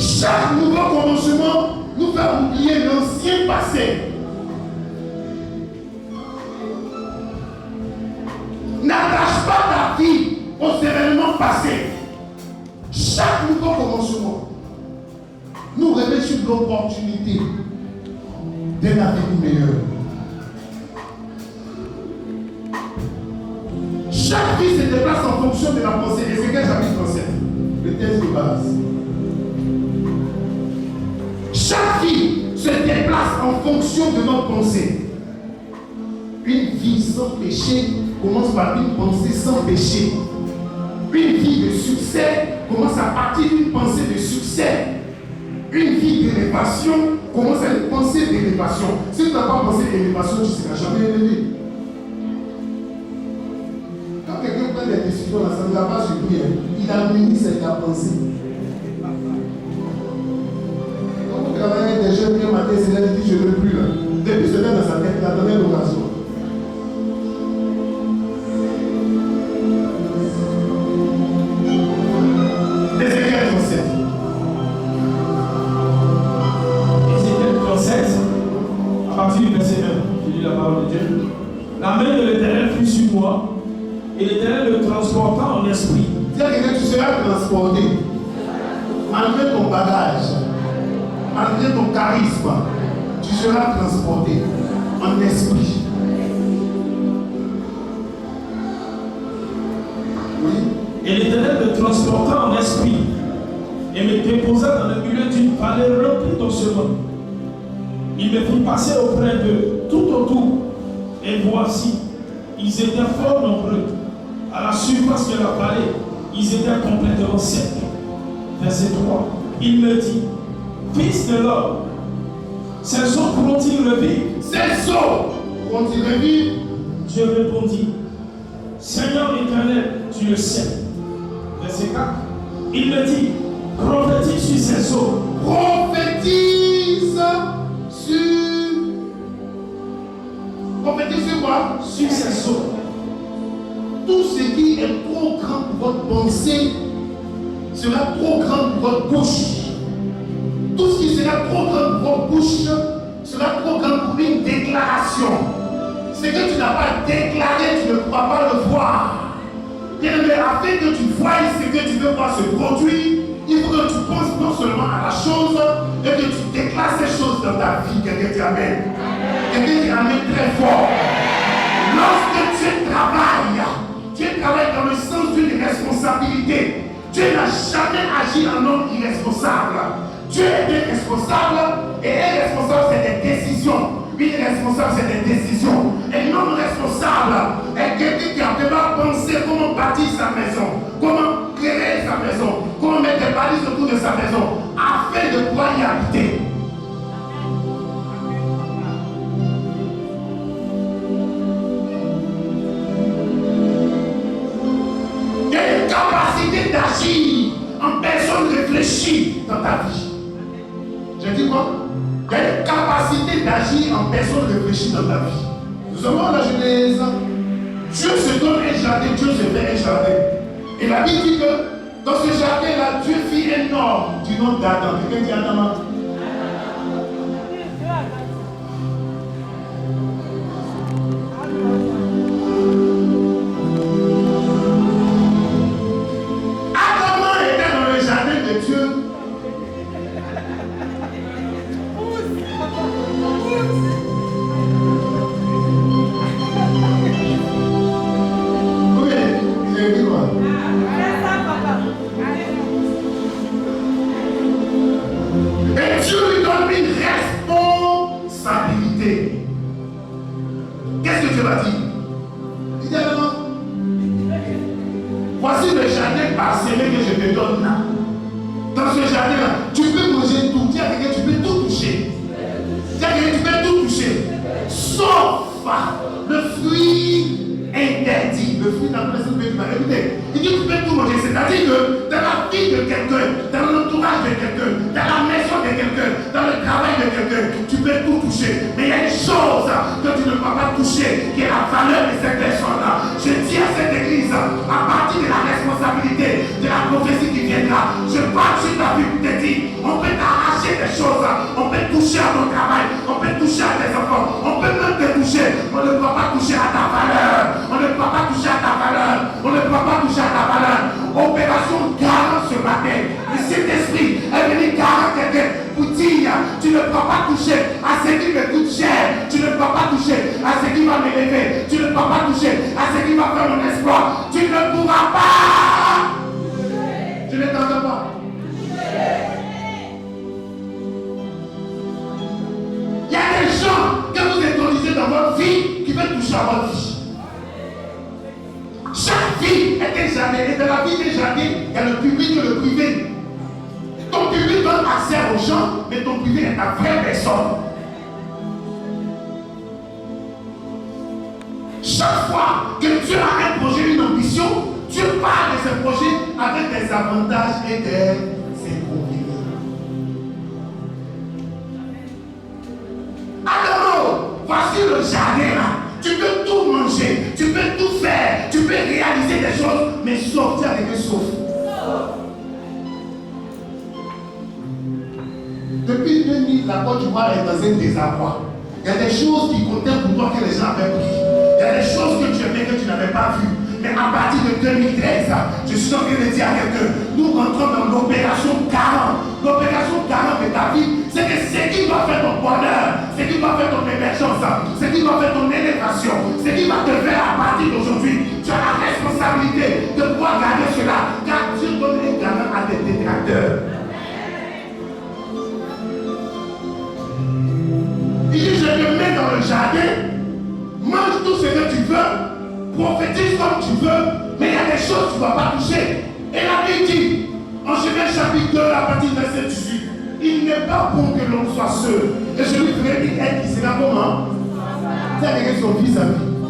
Chaque nouveau commencement nous fait oublier l'ancien passé. N'attache pas ta vie aux événements passés. Chaque nouveau commencement nous révèle sur l'opportunité d'un avenir meilleur. Chaque vie se déplace en fonction de la pensée. Ézéchiel chapitre 7, le texte de base. Chaque vie se déplace en fonction de notre pensée. Une vie sans péché commence par une pensée sans péché. Une vie de succès commence à partir d'une pensée de succès. Une vie d'élévation commence à une pensée d'élévation. Si tu n'as pas pensé d'élévation, tu ne seras jamais élevé. Quand quelqu'un prend des décisions, ça ne l'a pas surpris. Il administre sa pensée. Quand vous travaillez avec des jeunes, bien matin, c'est là, il dit je ne veux plus là. Depuis ce temps dans sa tête, il a donné l'occasion. La main de l'Éternel fut sur moi, et l'Éternel me transporta en esprit. Dis à quelqu'un, tu seras transporté. Malgré ton bagage, malgré ton charisme, tu seras transporté en esprit. Oui. Et l'Éternel me transporta en esprit, et me déposa dans le milieu d'une vallée remplie d'ossements. Il me fit passer auprès d'eux, tout autour. Et voici, ils étaient fort nombreux. À la surface de la vallée, ils étaient complètement secs. Verset 3. Il me dit, fils de l'homme, ces eaux pourront-ils revivre? Ces eaux pourront-ils revivre? Je répondis, Seigneur éternel, tu le sais. Verset 4. Il me dit, prophétise sur ces eaux. Prophétise sur quoi? Sur ces eaux. Tout ce qui est trop grand pour votre pensée sera trop grand pour votre bouche. Tout ce qui sera trop grand pour votre bouche sera trop grand pour une déclaration. Ce que tu n'as pas déclaré, tu ne pourras pas le voir. Bien, mais afin que tu voies ce que tu veux voir se produire, il faut que tu penses non seulement à la chose, et que tu déclares ces choses dans ta vie. Quelqu'un dit amen. Quelqu'un dit amen très fort. Lorsque tu travailles dans le sens d'une responsabilité. Dieu n'a jamais agi en homme irresponsable. Dieu est responsable et un responsable c'est des décisions. Une responsable c'est des décisions. Un homme responsable est quelqu'un qui a vraiment pensé comment bâtir sa maison, comment créer sa maison, comment mettre des balises autour de sa maison afin de pouvoir y habiter. Capacité d'agir en personne réfléchie dans ta vie. J'ai dit quoi? Il y a une capacité d'agir en personne réfléchie dans ta vie. Nous avons la Genèse. Dieu se donne un jardin, Dieu se fait un jardin. Et la Bible dit que dans ce jardin-là, Dieu fit un homme du nom d'Adam. Quelqu'un dit Adam? On relever. Tu ne peux pas toucher à ce qui va faire mon espoir. Tu ne pourras pas. Tu ne t'entends pas. Il y a des gens que vous introduisez dans votre vie qui veulent toucher à votre vie. Chaque vie est un jardin. Et dans la vie des jardins, il y a le public et le privé. Ton public donne accès aux gens, mais ton privé est ta vraie personne. Chaque fois que tu as un projet, une ambition, tu parles de ce projet avec des avantages et des inconvénients. Alors, voici le jardin là. Tu peux tout manger, tu peux tout faire, tu peux réaliser des choses, mais sortir avec un souffle. Depuis 2000, la Côte d'Ivoire est dans un désarroi. Il y a des choses qui comptaient pour toi que les gens avaient pris. Il y a des choses que tu aimais que tu n'avais pas vues. Mais à partir de 2013, je suis en train de dire à quelqu'un, nous rentrons dans l'opération 40. L'opération 40 de ta vie, c'est que ce qui doit faire ton bonheur, ce qui doit faire ton émergence, ce qui doit faire ton élévation, ce qui va te faire à partir d'aujourd'hui. Tu as la responsabilité de pouvoir garder cela, car Dieu donne un gamin à tes détracteurs. Il dit, je te mets dans le jardin, mange tout ce que tu veux, prophétise comme tu veux, mais il y a des choses que tu ne vas pas toucher. Et la Bible dit, en Genèse chapitre 2, à partir du verset 18, il n'est pas bon que l'homme soit seul. Et je lui ferai une aide qui sera comment? C'est avec son vis-à-vis.